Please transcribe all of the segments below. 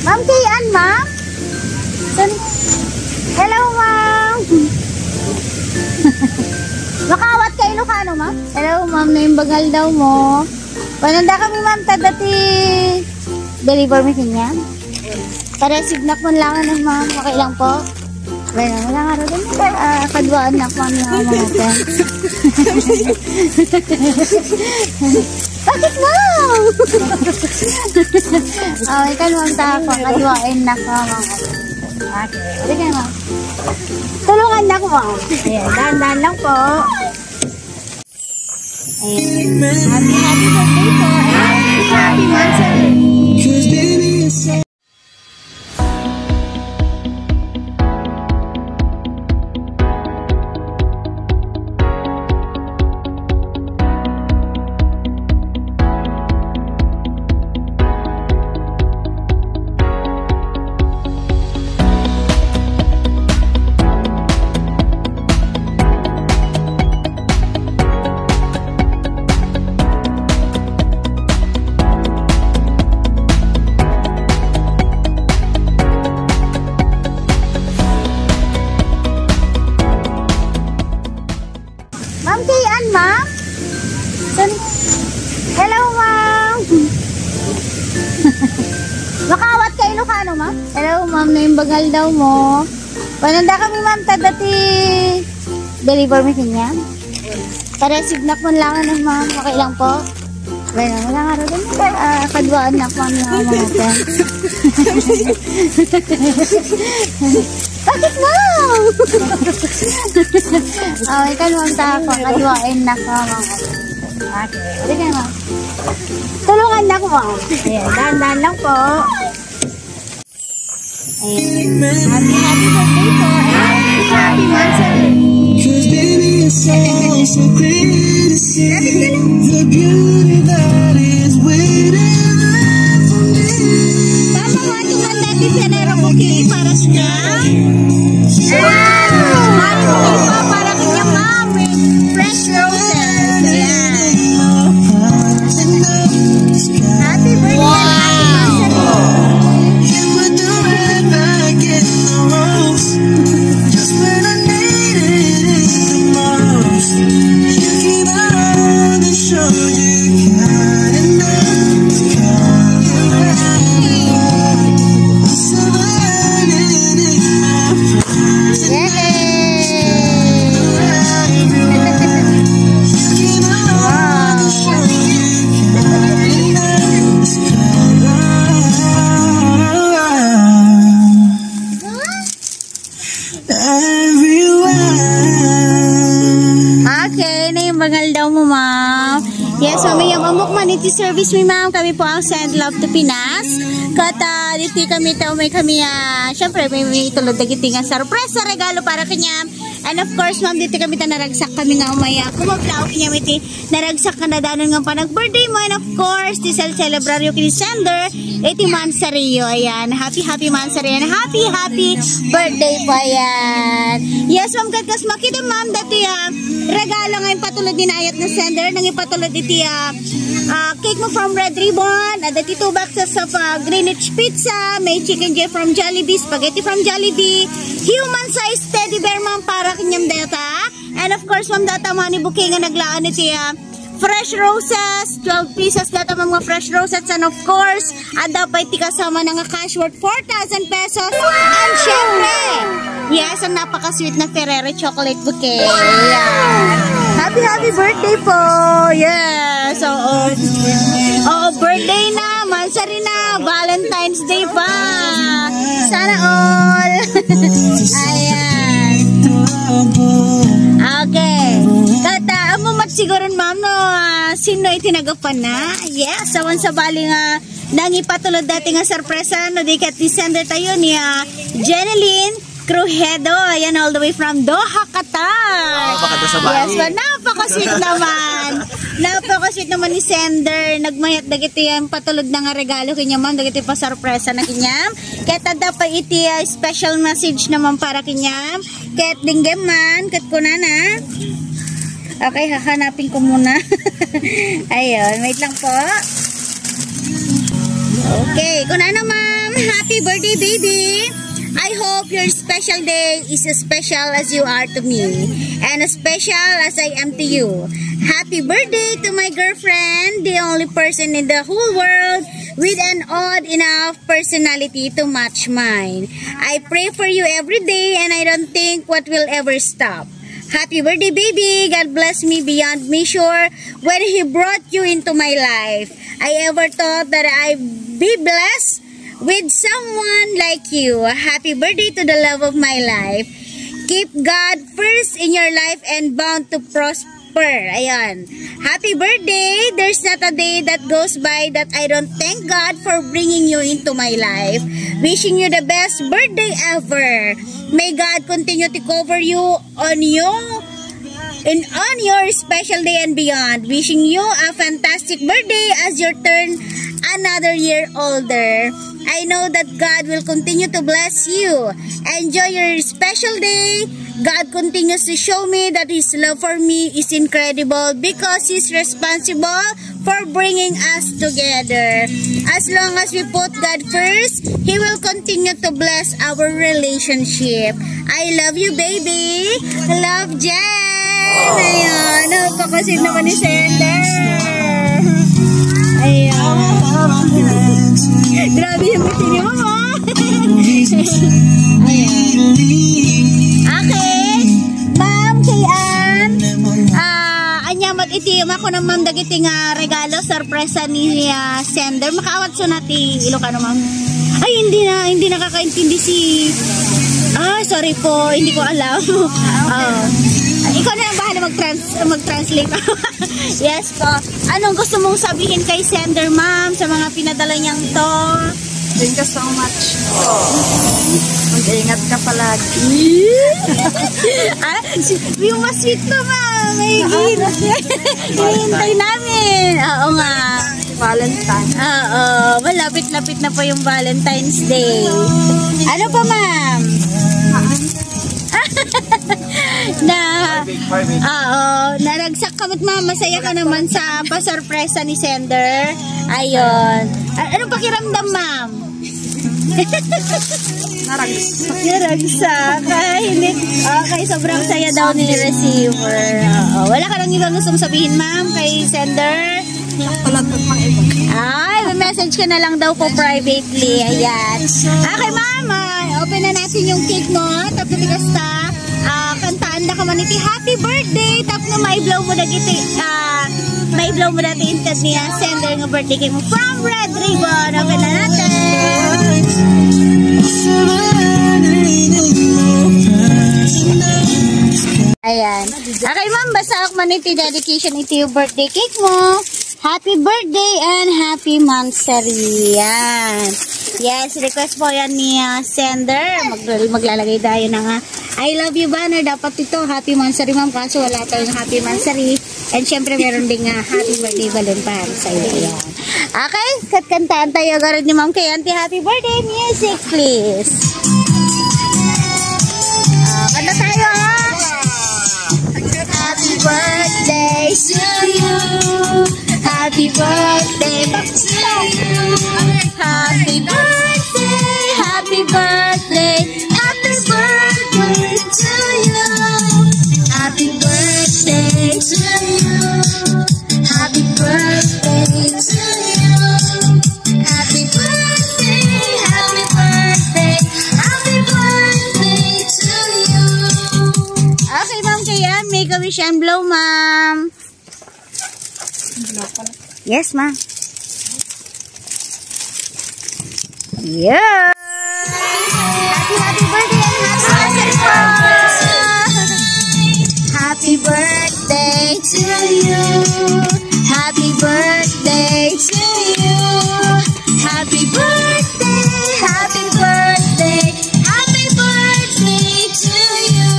Ma'am Kayan, ma'am? Hello, ma'am. Makawat ka Ilocano, ma'am? Hello, ma'am. Na yung bagal daw mo. Pananda kami, ma'am. Tadati deliver mo siya. Para signak mo lang ng ma'am. Okay lang po. Bueno, wala nga rin. Kadwaan na po ang mga natin. Bakit mo? Ikan mo ang tako. Kadwain na po mga natin. Okay. Sige, ma'am. Tulungan na ko, ma'am. Ayan, dahan-dahan lang po. Ayan. Happy birthday po. Happy birthday. Ma'am Kayan, ma'am? Hello, ma'am. Makawat ka Ilocano, ma'am? Hello, ma'am. Na yung bagal daw mo. Pananda kami, ma'am. Tadati deliver mo siya. Para signak mo lang ng ma'am. Okay lang po. Bueno, wala nga rin. Kadwaan na po ang mga natin. Bakit mo? Ikan mo ang tako. Kadwain na po mga natin. Okay. Sige, ma'am. Tulungan na ko, ma'am. Ayan, dahan-dahan lang po. Ayan. Happy birthday po. Happy birthday. Cause baby, it's so clear to see the beauty that is waiting for me. Tama nga tumanda di Senero Bukili para siya. Mari Bukili pa para kanya mami. Fresh roses. Ayan. Happy birthday. Okay, na yung bangal daw mo, ma'am. Yes, so may amok maniti service mi, ma'am. Kami po ang Send Love to Pinas. Kata dito kami tao may kami, syempre may itulog na gitingan sorpresa regalo para kanya. And of course, ma'am, dito kami naragsak kami nga umaya. Kumablaw kanya miti naragsak ka na danon nga pa nag-birthday mo. And of course, di celebrate yung kinisender 80 months sa Rio. Ayan, happy months sa Rio. And happy birthday po, ayan. Yes, ma'am, katkas makita, ma'am, dati regalo ngayon patulad din ayat na sender. Nang ipatulad iti cake mo from Red Ribbon. Dati 2 boxes of Greenwich Pizza. May chicken J from Jollibee, spaghetti from Jollibee. Human size teddy bear, ma'am, para kanyang data. And of course, ma'am, data mga ni booking nga naglaan iti fresh roses, 12 pieces data mga fresh roses. And of course, dapat iti kasama na nga cash worth 4,000 pesos. Wow! And syempre, yes, ang napaka-sweet na Ferrero chocolate bouquet. Wow! Yeah. Happy birthday po. Yes. Birthday na, mansari na, Valentine's Day pa. Sana all. Ayan. Okay. Kata, mo siguro, ma'am, no, sino itinagapan na? Yes, sawan sa bali nga nangipatulod dati nga sorpresa, no, di kat sender tayo ni Jeneline Crujedo, ayan, all the way from Doha, Qatar. Yes, but napaka-sweet naman. Napaka-sweet naman ni sender. Nagmayat dagiti yan patulog na nga regalo kanya, ma'am. Dagiti pa sorpresa na kanyam. Kaya tada pa iti special message naman para kanyam. Kaya dinggem man, kat ko na. Okay, hahanapin ko muna. Ayun, wait lang po. Okay, kuna na, ma'am. happy birthday, baby! I hope your special day is as special as you are to me, and as special as I am to you. Happy birthday to my girlfriend, the only person in the whole world with an odd enough personality to match mine. I pray for you every day, and I don't think what will ever stop. Happy birthday, baby! God bless me beyond measure when He brought you into my life. I ever thought that I'd be blessed with someone like you. Happy birthday to the love of my life. Keep God first in your life and bound to prosper. Ayan. Happy birthday! There's not a day that goes by that I don't thank God for bringing you into my life. Wishing you the best birthday ever. May God continue to cover you on your special day and beyond. Wishing you a fantastic birthday as you turn another year older. I know that God will continue to bless you. Enjoy your special day. God continues to show me that His love for me is incredible because He's responsible for bringing us together. As long as we put God first, He will continue to bless our relationship. I love you, baby. Love, Jen. Ayan. Napakasin naman ni Sender. Ayan. Grabe yung buti ni Mama. Ayan. Okay. Ma'am, kayan. Anyamat iti ako ng ma'am dagiti nga regalo sorpresa ni Sender. Makaawat so nati Ilocano, ma'am. Ay, hindi nakakaintindi si... sorry po, hindi ko alam. Ikaw na lang bahala mag-translate. Yes po. Anong gusto mong sabihin kay Sender, ma'am, sa mga pinadala niyang to? Thank you so much. Mag-ingat ka palagi. Yung mas sweet pa, ma'am. Hihintay namin. Oo nga. Valentine. Oo. Malapit-lapit na po yung Valentine's Day. Ano pa, ma'am? Naragsak kamot, ma'am. Masaya ka naman sa pasorpresa ni Sender. Ayun. Anong pakiramdam, ma'am? Naragsak. Hindi. Okay, sobrang saya daw ni receiver. Wala ka lang ibang gustong sabihin, ma'am, kay Sender? Ay, may message ka na lang daw po privately. Ayan. Okay, ma'am. Open na natin yung cake mo. Tapos tikasta. Kantaan na ka man iti happy birthday. Tapos na maiblaw mo na iti maiblaw mo natin instead niya Sender ng birthday cake mo from Red Ribbon. Open na natin. Ayan. Okay, ma'am, basta ako man iti dedication iti yung birthday cake mo. Happy birthday and happy monthsary. Yan. Yes, request po yan ni Sender. Maglalagay tayo ng I love you banner. Dapat ito, happy monthsary, ma'am. Kaso wala tayong happy monthsary. And syempre meron ding happy birthday Valentine sa iyo. Yan. Okay, kantaan tayo agad ni ma'am kay Auntie. Happy birthday. Music, please. Kanta tayo, Happy birthday to you. Happy birthday to you. Happy birthday, happy birthday, happy birthday to you. Happy birthday to you. Happy birthday to you. Happy birthday, happy birthday, happy birthday to you. Okay, ma'am, kaya make a wish and blow, ma'am. Yes, ma'am. Yeah. Happy birthday and happy birthday to you. Happy birthday to you. Happy birthday, happy birthday, happy birthday to you.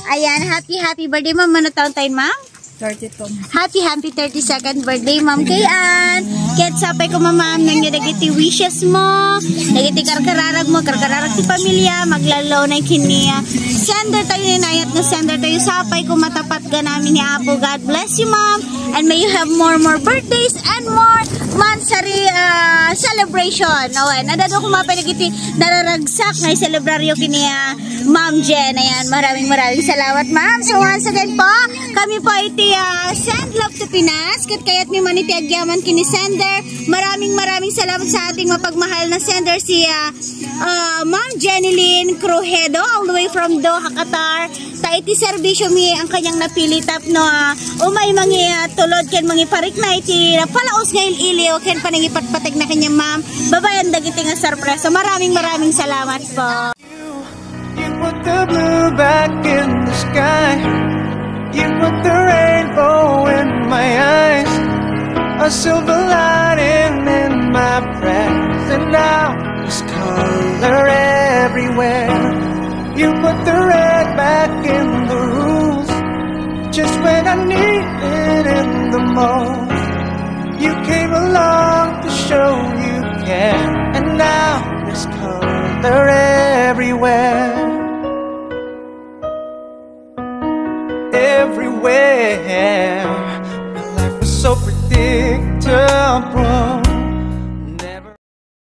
Ayan, happy birthday, ma'am. Ano taon tayo, ma'am? 32. Happy 32nd birthday, ma'am Kayan. Kahit sapay ko, ma'am, nang nagiti wishes mo, nagiti karkararag mo, karkararag ti pamilya, maglalaw na kiniya. Sender tayo ninayat na sender tayo. Sapay ko matapat ka namin ni Apo. God bless you, ma'am. And may you have more birthdays and more monthsary celebration. Okay, nadado ko mapinagiti nararagsak na celebraryo kini Ma'am Jen. Ayan, maraming salamat, ma'am. So once again po, kami po iti Send Love to Pinas. Kaya't may maniti agyaman kini sender. Maraming salamat sa ating mapagmahal na sender si Ma'am Jeneline Crujedo all the way from Doha, Qatar. Ta iti serbisyo mi ang kanyang napili tap no umay mangi tulod ken mangi parik na iti palaos ngayon iliw ken panangipatpatag na kanya ma'am. Babayan dagiti nga sorpresa. Maraming salamat po. You put the blue back in the sky. You put the rainbow in my eyes. A silver lining in my prayers. And now there's color everywhere. You put the red back in the rules. Just when I need it in the most. You came along to show you care. And now there's color everywhere. Everywhere. My life was so predictable.